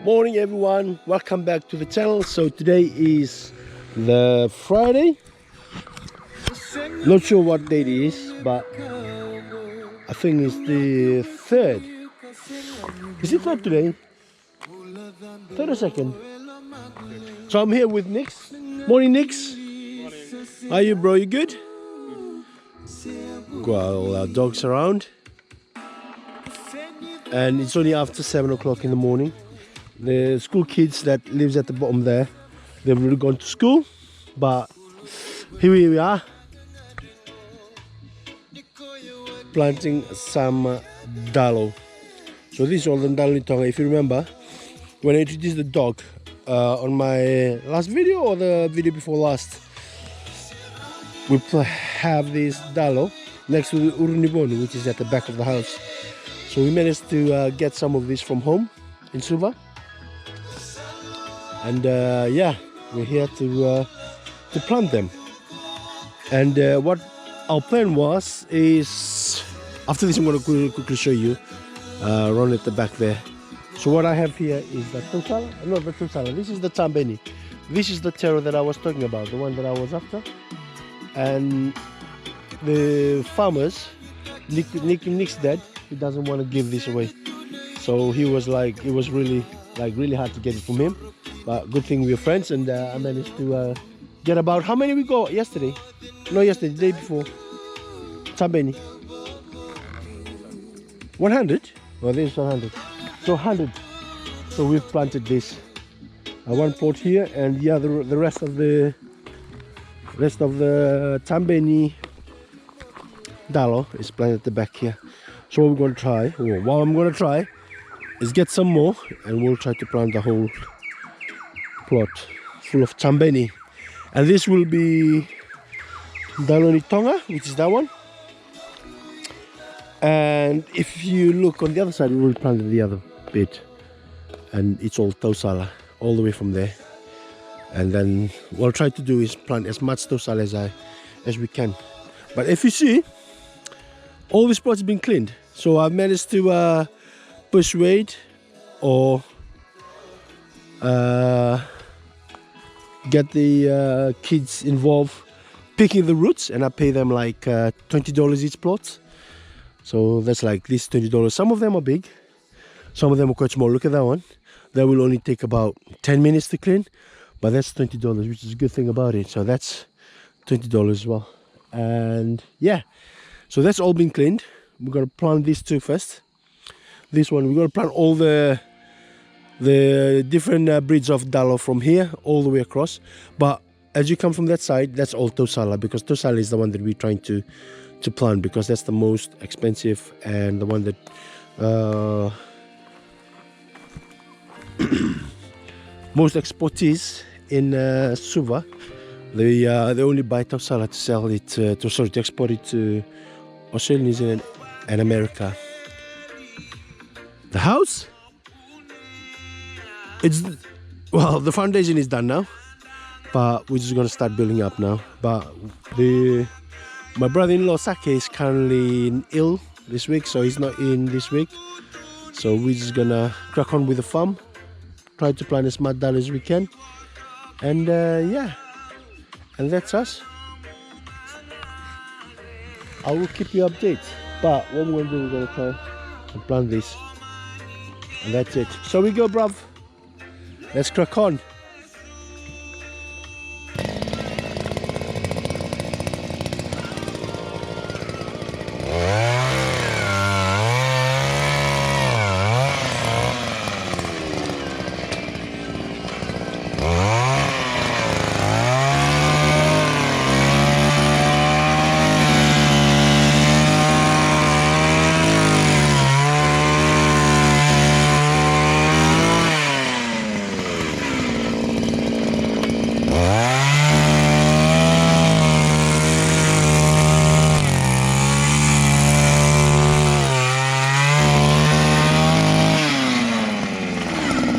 Morning everyone, welcome back to the channel. So today is the Friday. Not sure what date it is, but I think it's the 3rd. Is it 3rd today? 3rd or 2nd? So I'm here with Nix. Morning Nix. Morning. How are you, bro? You good? Got all our dogs around. And it's only after 7 o'clock in the morning. The school kids that lives at the bottom there, they've already gone to school, but here we are planting some Dalo. So this is all the Dalo. If you remember, when I introduced the dog on my last video or the video before last, we have this Dalo next to the Urunibonu, which is at the back of the house. So we managed to get some of this from home in Suva. And yeah, we're here to plant them. And what our plan was is, after this I'm going to quickly show you around at the back there. So what I have here is the Tosala, not the Tosala, this is the Tambeni. This is the Taro that I was talking about, the one that I was after. And the farmers, Nick's dad, he doesn't want to give this away. So he was like, it was really hard to get it from him. But good thing we were friends, and I managed to get about, how many we got yesterday? No, yesterday, the day before. Tambeni. 100? Oh, this is 100. So 100. So we've planted this. One plot here, and yeah, the rest of the Tambeni Dalo is planted at the back here. So what we're going to try, or what I'm going to try, is get some more, and we'll try to plant the whole plot full of Tambeni. And this will be Daloni Tonga, which is that one. And if you look on the other side, we will plant the other bit, and it's all Tausala all the way from there. And then what I'll try to do is plant as much Tausala as we can. But if you see, all this plot has been cleaned. So I've managed to persuade or get the kids involved picking the roots, and I pay them like $20 each plot. So that's like this $20. Some of them are big, some of them are quite small. Look at that one. That will only take about 10 minutes to clean, but that's $20, which is a good thing about it. So that's $20 as well. And yeah, so that's all been cleaned. We're gonna plant these two first. This one, we're gonna plant all the different breeds of Dalo from here all the way across. But as you come from that side, that's all Tosala, because Tosala is the one that we're trying to plant, because that's the most expensive and the one that most exportees in Suva. They only buy Tosala to sell it to export it to Australia, New Zealand and America. The house, well, the foundation is done now, but we're just gonna start building up now. But my brother-in-law Sake is currently ill this week, so he's not in this week. So we're just gonna crack on with the farm, try to plant as much Dalo as we can, and yeah, and that's us. I will keep you updated. But what we're gonna do, we're gonna try and plant this, and that's it. So we go, bruv. Let's crack on.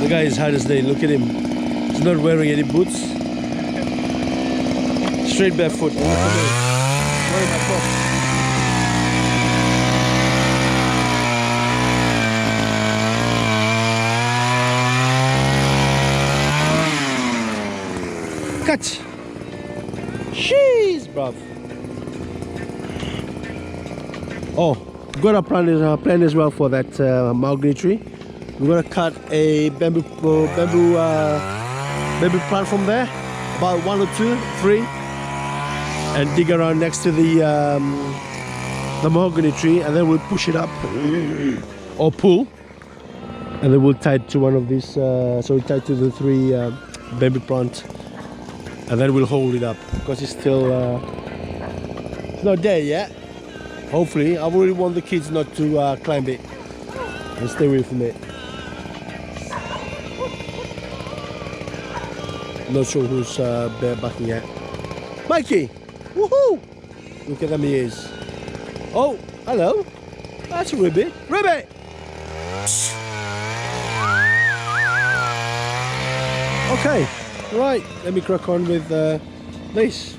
The guy is hard as day. Look at him. He's not wearing any boots. Straight barefoot. Look at him. Wearing my socks. that. Jeez, bruv. Oh, we've got a plan as well for that mahogany tree. We're gonna cut a bamboo plant from there, about 1 or 2, 3, and dig around next to the mahogany tree, and then we'll push it up or pull, and then we'll tie it to one of these. So we tie it to the 3 bamboo plant, and then we'll hold it up because it's still it's not there yet. Hopefully, I really want the kids not to climb it and stay away from it. Not sure who's barebacking yet. Mikey! Woohoo! Look at them ears. Oh, hello. That's a ribbit. Ribbit! Okay, right. Let me crack on with this.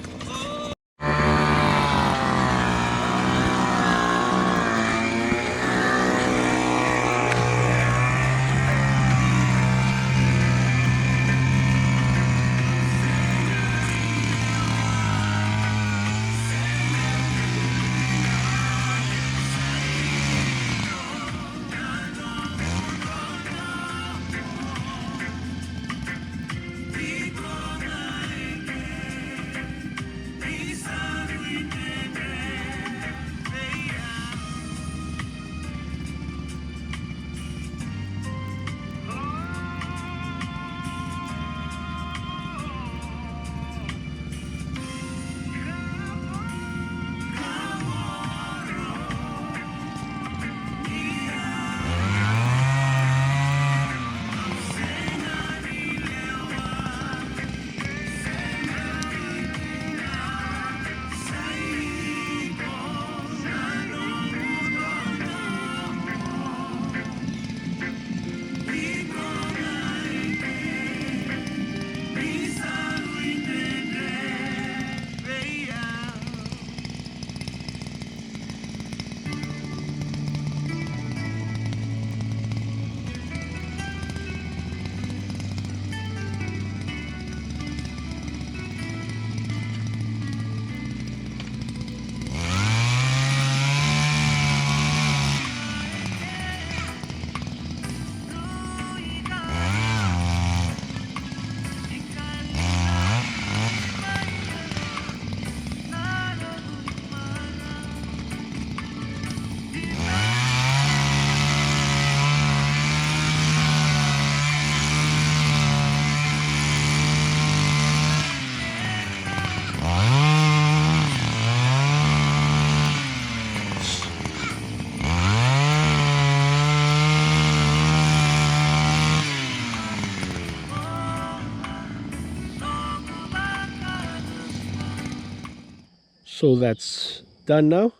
So that's done now.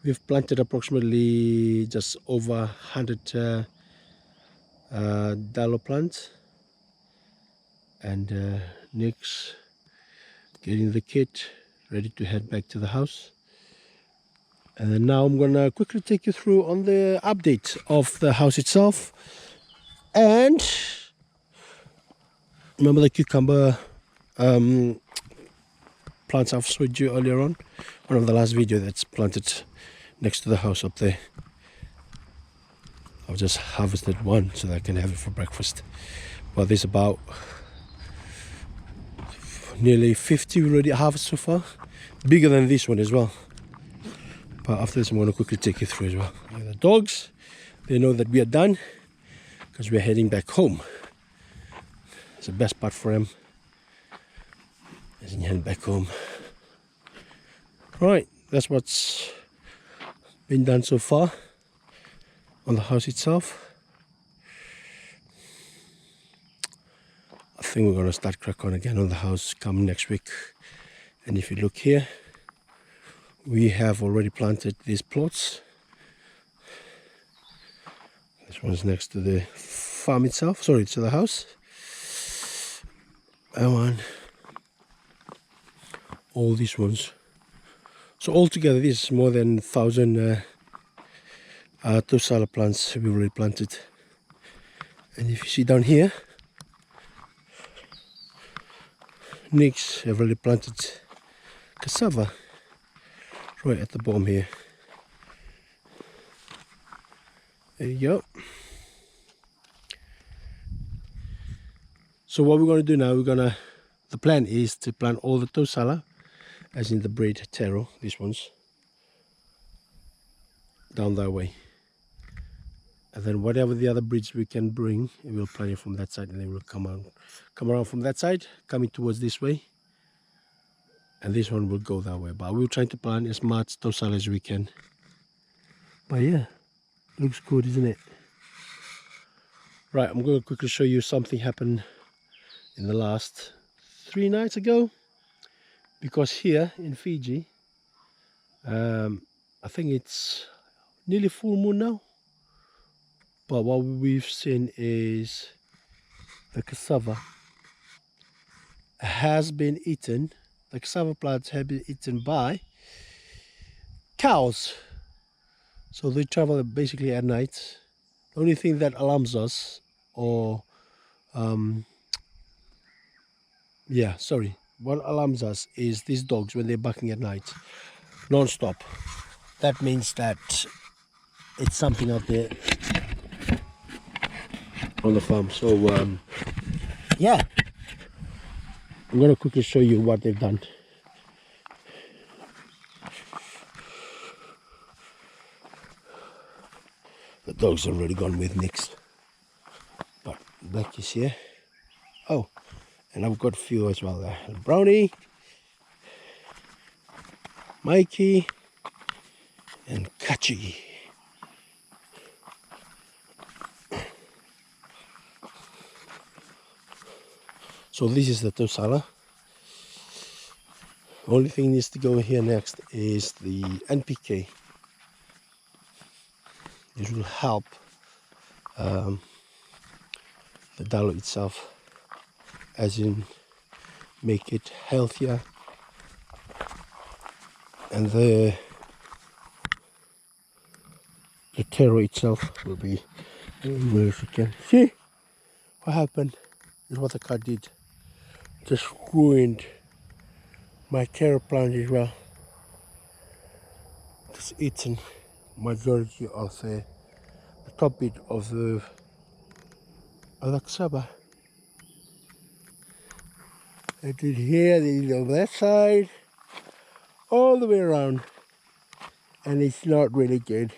We've planted approximately just over 100 Dalo plants, and Nick's getting the kit ready to head back to the house. And then now I'm gonna quickly take you through on the update of the house itself. And remember the cucumber plants I've showed you earlier on? One of the last video that's planted next to the house up there. I've just harvested one so that I can have it for breakfast. But there's about nearly 50 already harvested so far. Bigger than this one as well. But after this I'm going to quickly take you through as well. The dogs, they know that we are done because we are heading back home. It's the best part for them, is in heading back home. Right, that's what's been done so far on the house itself. I think we're going to start crack on again on the house come next week. And if you look here, we have already planted these plots. This one's next to the farm itself, sorry, to the house. That one. All these ones. So altogether this is more than 1,000 tosala plants we already planted. And if you see down here, Nicks have already planted cassava right at the bottom here. There you go. So what we're going to do now, the plan is to plant all the tosala, as in the breed Taro, these ones, down that way. And then whatever the other breeds we can bring, we'll plant it from that side, and then we'll come around from that side, coming towards this way. And this one will go that way. But we're trying to plant as much tosala as we can. But yeah, looks good, isn't it? Right, I'm going to quickly show you something happened in the last 3 nights ago. Because here in Fiji, I think it's nearly full moon now. But what we've seen is the cassava has been eaten. The cassava plants have been eaten by cows. So they travel basically at night. The only thing that alarms us, or what alarms us is these dogs when they're barking at night, non-stop. That means that it's something out there on the farm. So yeah, I'm going to quickly show you what they've done. The dogs are already gone with Nix, but Black is here. Oh, and I've got a few as well there. Brownie, Mikey, and Kachi. So this is the tosala. Only thing needs to go here next is the NPK. It will help the dalo itself, as in make it healthier, and the Taro itself will be, if you can see what happened is what the cat did, just ruined my Taro plant as well. Just eaten majority of the top bit of the cassava. They did here, they did on that side, all the way around, and it's not really good.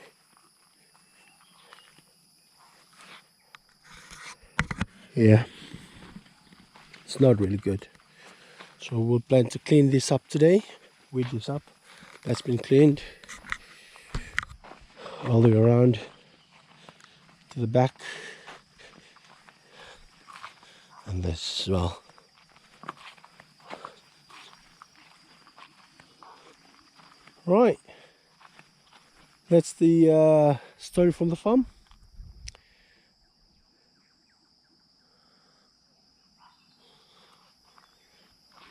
Yeah, it's not really good. So we'll plan to clean this up today. Weed this up. That's been cleaned all the way around to the back, and this as well. Right, that's the story from the farm.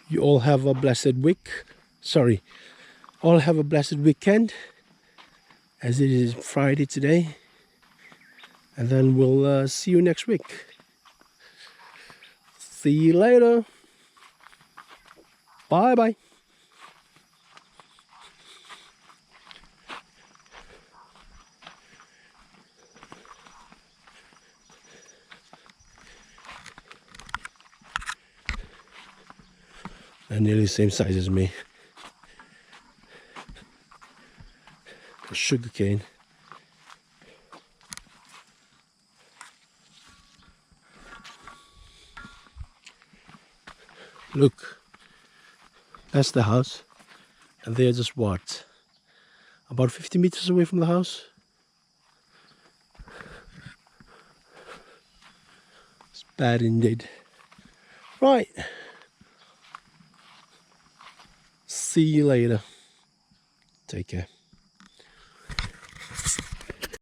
You all have a blessed week. Sorry, all have a blessed weekend, as it is Friday today. And then we'll see you next week. See you later. Bye bye. They're nearly the same size as me. A sugar cane. Look, that's the house, and they're just what? About 50 meters away from the house. It's bad indeed. Right. See you later. Take care.